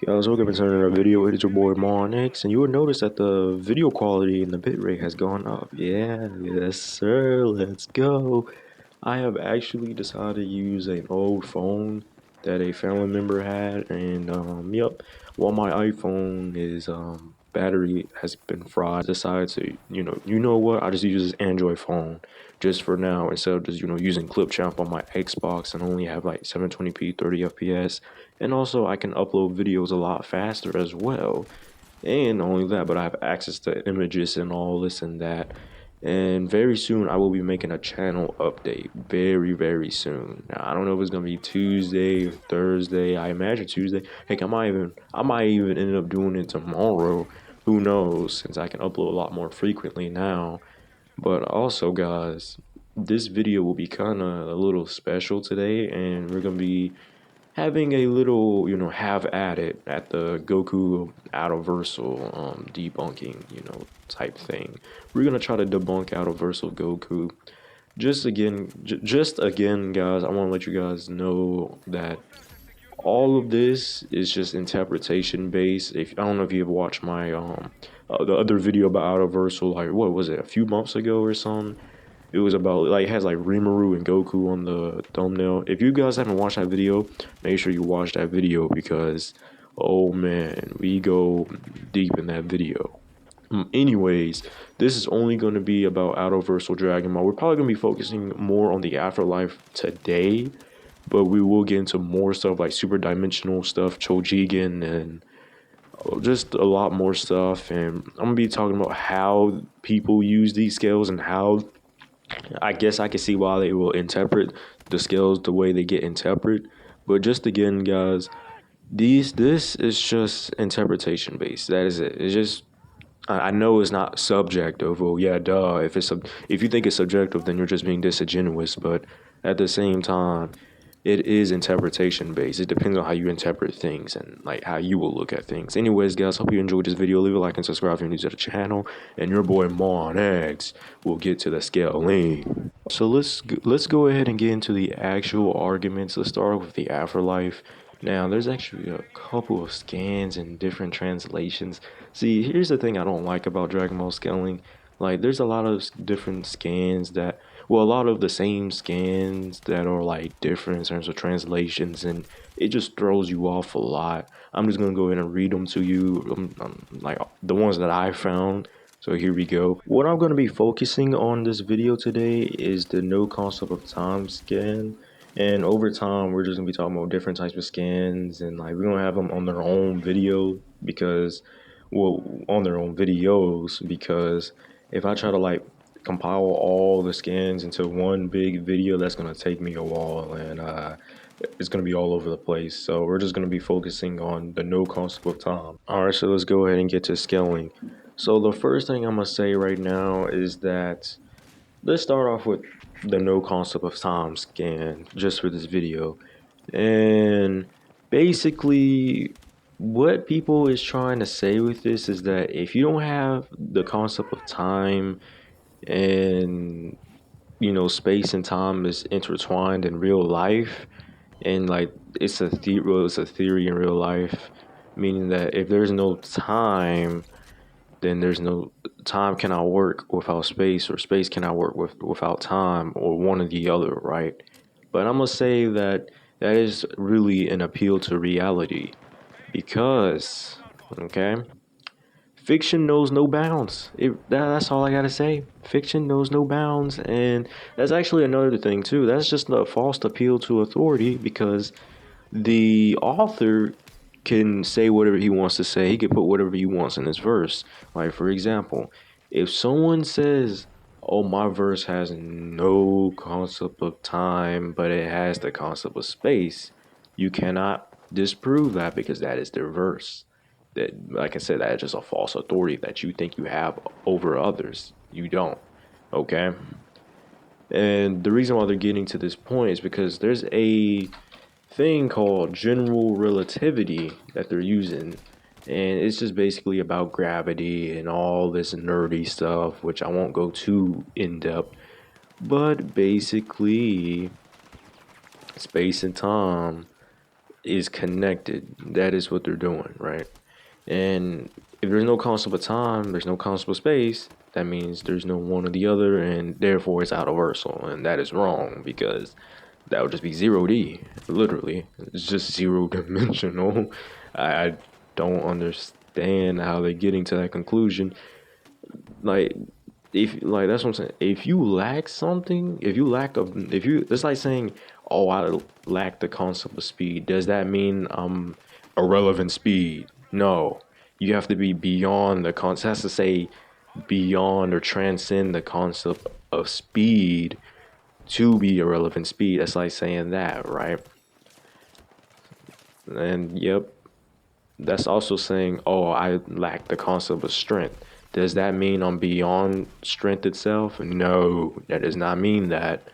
Guys, welcome to another video. It is your boy Monix, and you will notice that the video quality and the bitrate has gone up. Yeah, yes sir, let's go. I have actually decided to use an old phone that a family member had, and yep, while my iPhone is battery has been fried, I decided to you know what, I just use this Android phone just for now instead of just using Clipchamp on my Xbox and only have like 720p 30 FPS. And also I can upload videos a lot faster as well. And not only that, but I have access to images and all this and that. And very soon I will be making a channel update. Very soon. Now I don't know if it's gonna be Tuesday or Thursday. I imagine Tuesday. Heck, I might even end up doing it tomorrow. Who knows? Since I can upload a lot more frequently now. But also, guys, this video will be kind of a little special today, and we're gonna be having a little, have at it at the Goku Outerversal debunking, type thing. We're gonna try to debunk Outerversal Goku. Just again, guys, I want to let you guys know that all of this is just interpretation based. If I don't know if you've watched my the other video about Outerversal, like what was it, a few months ago or something. It was about like it has like Rimuru and Goku on the thumbnail. If you guys haven't watched that video, make sure you watch that video because oh man, we go deep in that video. Anyways, this is only going to be about Outerversal Dragon Ball. We're probably going to be focusing more on the Afterlife today, but we will get into more stuff like super dimensional stuff, Chojigan, and just a lot more stuff. And I'm gonna be talking about how people use these scales and how I guess I can see why they will interpret the scales the way they get interpreted. But just again, guys, this is just interpretation based. That is it. It's just I know it's not subjective. Well, yeah, duh. If you think it's subjective, then you're just being disingenuous. But at the same time, it is interpretation based. It depends on how you interpret things and like how you will look at things. Anyways, guys, hope you enjoyed this video. Leave a like and subscribe if you're new to the channel. And your boy Mon X will get to the scaling. So let's go ahead and get into the actual arguments. Let's start with the afterlife. Now, there's actually a couple of scans and different translations. See, here's the thing I don't like about Dragon Ball scaling. Like, there's a lot of different scans that, well, a lot of the same scans that are like different in terms of translations, and it just throws you off a lot. I'm just gonna go ahead and read them to you, like the ones that I found. So here we go. What I'm gonna be focusing on this video today is the no concept of time scan. And over time, we're just gonna be talking about different types of scans, and like we're gonna have them on their own video because, well, on their own videos because if I try to like compile all the scans into one big video, that's gonna take me a while, and it's gonna be all over the place. So we're just gonna be focusing on the no concept of time. All right, so let's go ahead and get to scaling. So the first thing I'm gonna say right now is that let's start off with the no concept of time scan just for this video. And basically what people is trying to say with this is that if you don't have the concept of time and space and time is intertwined in real life, and like it's a theory in real life, meaning that if there's no time, then there's no time cannot work without space, or space cannot work without time, or one or the other, right? But I'm gonna say that that is really an appeal to reality because, okay, fiction knows no bounds. That's all I gotta say. Fiction knows no bounds, and that's actually another thing too. That's just a false appeal to authority because the author can say whatever he wants to say. He can put whatever he wants in his verse. Like, for example, if someone says, oh, my verse has no concept of time, but it has the concept of space, you cannot disprove that because that is their verse. That, like I said, that is just a false authority that you think you have over others. You don't. Okay? And the reason why they're getting to this point is because there's a thing called general relativity that they're using, and it's just basically about gravity and all this nerdy stuff, which I won't go too in depth, but basically space and time is connected. That is what they're doing, right? And if there's no concept of time, there's no concept of space. That means there's no one or the other, and therefore it's Outerversal, and that is wrong because that would just be 0D. Literally, it's just zero dimensional. I don't understand how they're getting to that conclusion. Like, if like that's what I'm saying. If you lack something, if you, it's like saying, oh, I lack the concept of speed. Does that mean irrelevant speed? No, you have to be beyond the concept. It has to say beyond or transcend the concept of speed to be irrelevant speed. That's like saying that, right? And yep, that's also saying, oh, I lack the concept of strength. Does that mean I'm beyond strength itself? No, that does not mean that.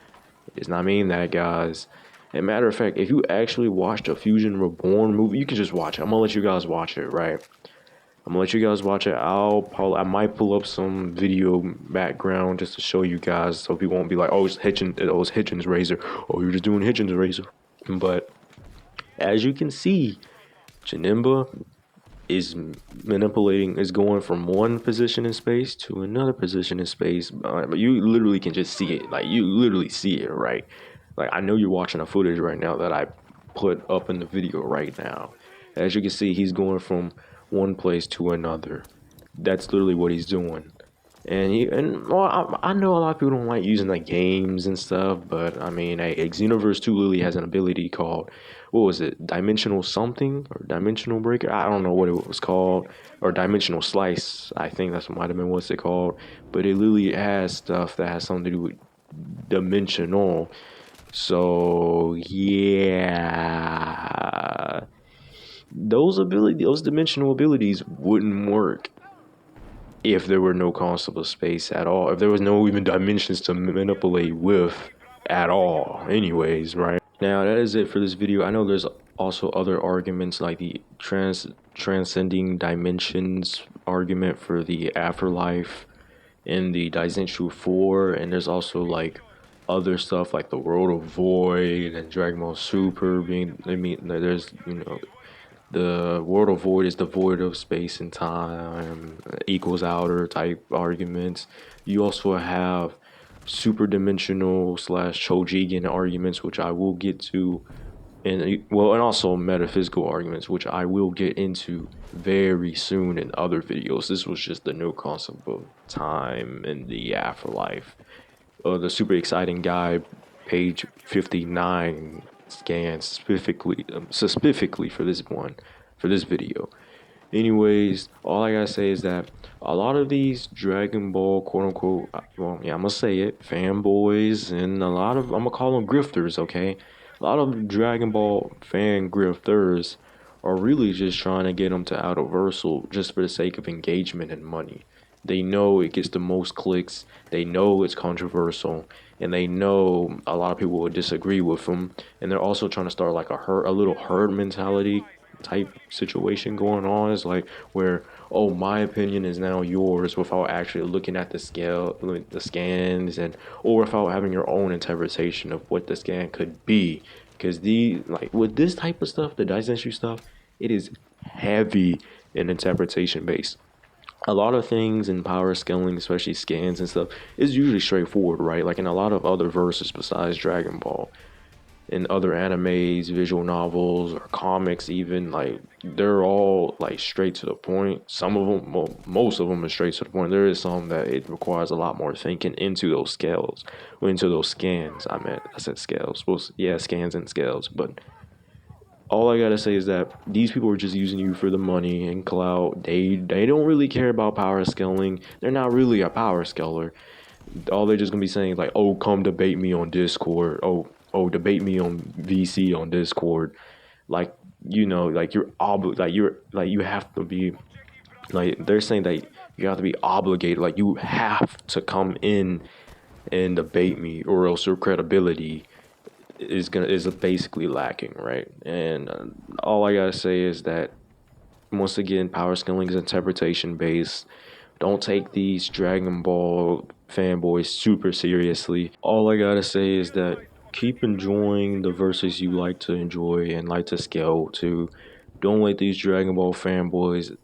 It does not mean that, guys. And matter of fact, if you actually watched a Fusion Reborn movie, you can just watch it. I'm gonna let you guys watch it, right? I'm gonna let you guys watch it. I might pull up some video background just to show you guys, so people won't be like, oh, it's Hitchens razor. Oh, you're just doing Hitchens razor. But as you can see, Janemba is manipulating, is going from one position in space to another position in space. But you literally can just see it. Like, you literally see it, right? Like, I know you're watching a footage right now that I put up in the video right now. As you can see, he's going from one place to another. That's literally what he's doing. Well, I know a lot of people don't like using like games and stuff, but I mean, hey, Xenoverse 2 literally has an ability called, what was it, Dimensional something or Dimensional Breaker? I don't know what it was called, or Dimensional Slice. I think that's what might have been what's it called. But it literally has stuff that has something to do with dimensional. So yeah, those dimensional abilities wouldn't work if there were no concept of space at all, if there was no even dimensions to manipulate with at all anyways, right? Now that is it for this video. I know there's also other arguments like the transcending dimensions argument for the Afterlife in the Daisenshu 4, and there's also like other stuff like the World of Void and Dragon Ball Super being, I mean, there's, you know, the world of void is the void of space and time, equals outer type arguments. You also have super dimensional slash Chojigan arguments, which I will get to, and well, and also metaphysical arguments, which I will get into very soon in other videos. This was just the no concept of time and the afterlife. The super exciting guide, page 59 scan specifically for this one, for this video. Anyways, all I gotta say is that a lot of these Dragon Ball quote unquote, well, yeah, I'm gonna say it, fanboys, and a lot of, I'm gonna call them grifters, okay? A lot of Dragon Ball fan grifters are really just trying to get them to Outerversal just for the sake of engagement and money. They know it gets the most clicks, they know it's controversial, and they know a lot of people will disagree with them, and they're also trying to start like a little herd mentality type situation going on. Is like where, oh, my opinion is now yours without actually looking at the scans, and or without having your own interpretation of what the scan could be. Because the, like with this type of stuff, the Daisenshu stuff, it is heavy in interpretation based. A lot of things in power scaling, especially scans and stuff, is usually straightforward, right? Like in a lot of other verses besides Dragon Ball, in other animes, visual novels, or comics, even, like they're all like straight to the point. Some of them, well, most of them are straight to the point. There is some that it requires a lot more thinking into those scales, into those scans. I said scales. Well, yeah, scans and scales, but all I gotta say is that these people are just using you for the money and clout. They don't really care about power scaling. They're not really a power scaler. All they're just gonna be saying is like, oh, come debate me on Discord. Oh, debate me on VC on Discord. Like, you know, like you have to be, like they're saying that you have to be obligated. Like, you have to come in and debate me, or else your credibility is basically lacking, right? And all I gotta say is that, once again, power scaling is interpretation based. Don't take these Dragon Ball fanboys super seriously. All I gotta say is that keep enjoying the verses you like to enjoy and like to scale to. Don't let these Dragon Ball fanboys,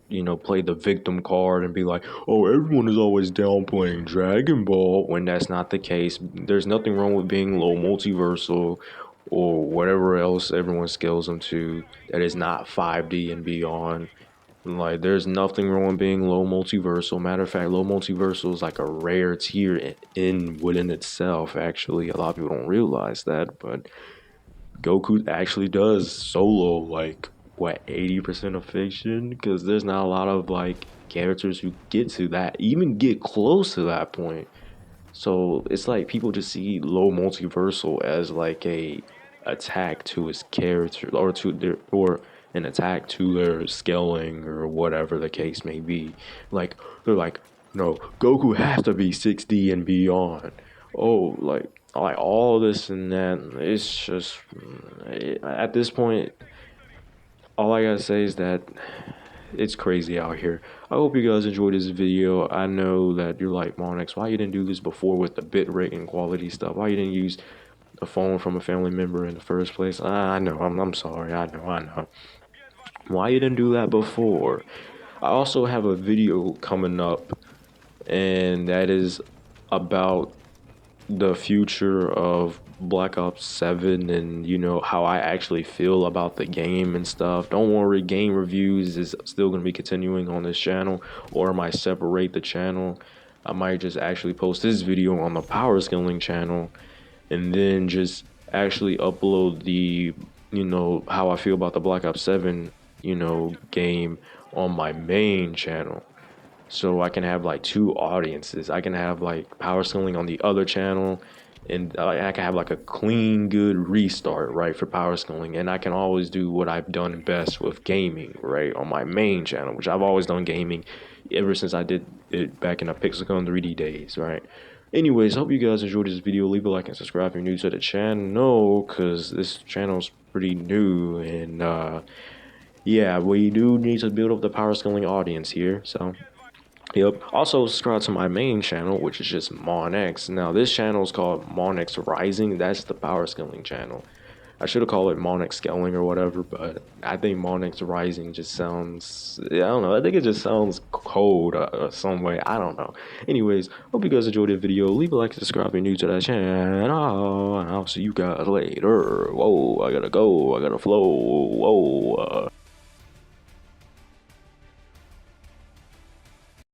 play the victim card and be like, oh, everyone is always downplaying Dragon Ball when that's not the case. There's nothing wrong with being low multiversal or whatever else everyone scales them to that is not 5D and beyond. Like, there's nothing wrong with being low multiversal. Matter of fact, low multiversal is like a rare tier in within itself. Actually, a lot of people don't realize that, but Goku actually does solo like what 80% of fiction because there's not a lot of like characters who get to that, even get close to that point. So it's like people just see low multiversal as like a attack to his character or to their or an attack to their scaling or whatever the case may be. Like they're like, no, Goku has to be 6D and beyond. Oh, like all this and that. It's just at this point, all I gotta say is that it's crazy out here. I hope you guys enjoyed this video. I know that you're like, Monix, why you didn't do this before with the bitrate and quality stuff? Why you didn't use a phone from a family member in the first place? I know, I'm sorry. I know. Why you didn't do that before? I also have a video coming up, and that is about the future of Black Ops 7 and how I actually feel about the game and stuff. Don't worry, game reviews is still going to be continuing on this channel, or I might separate the channel. I might just actually post this video on the power scaling channel and then just actually upload the how I feel about the Black Ops 7 game on my main channel, so I can have like two audiences. I can have like power scaling on the other channel, and I can have like a clean, good restart, right, for power scaling. And I can always do what I've done best with gaming, right, on my main channel, which I've always done gaming ever since I did it back in the Pixelcon 3D days, right. Anyways, hope you guys enjoyed this video. Leave a like and subscribe if you're new to the channel, because this channel's pretty new. And yeah, we do need to build up the power scaling audience here, so yep. Also, subscribe to my main channel, which is just MonX. Now, this channel is called MonX Rising. That's the power scaling channel. I should have called it MonX Scaling or whatever, but I think MonX Rising just sounds, I don't know. I think it just sounds cold some way. I don't know. Anyways, hope you guys enjoyed the video. Leave a like, subscribe if you're new to the channel, and I'll see you guys later. Whoa, I gotta go. I gotta flow. Whoa.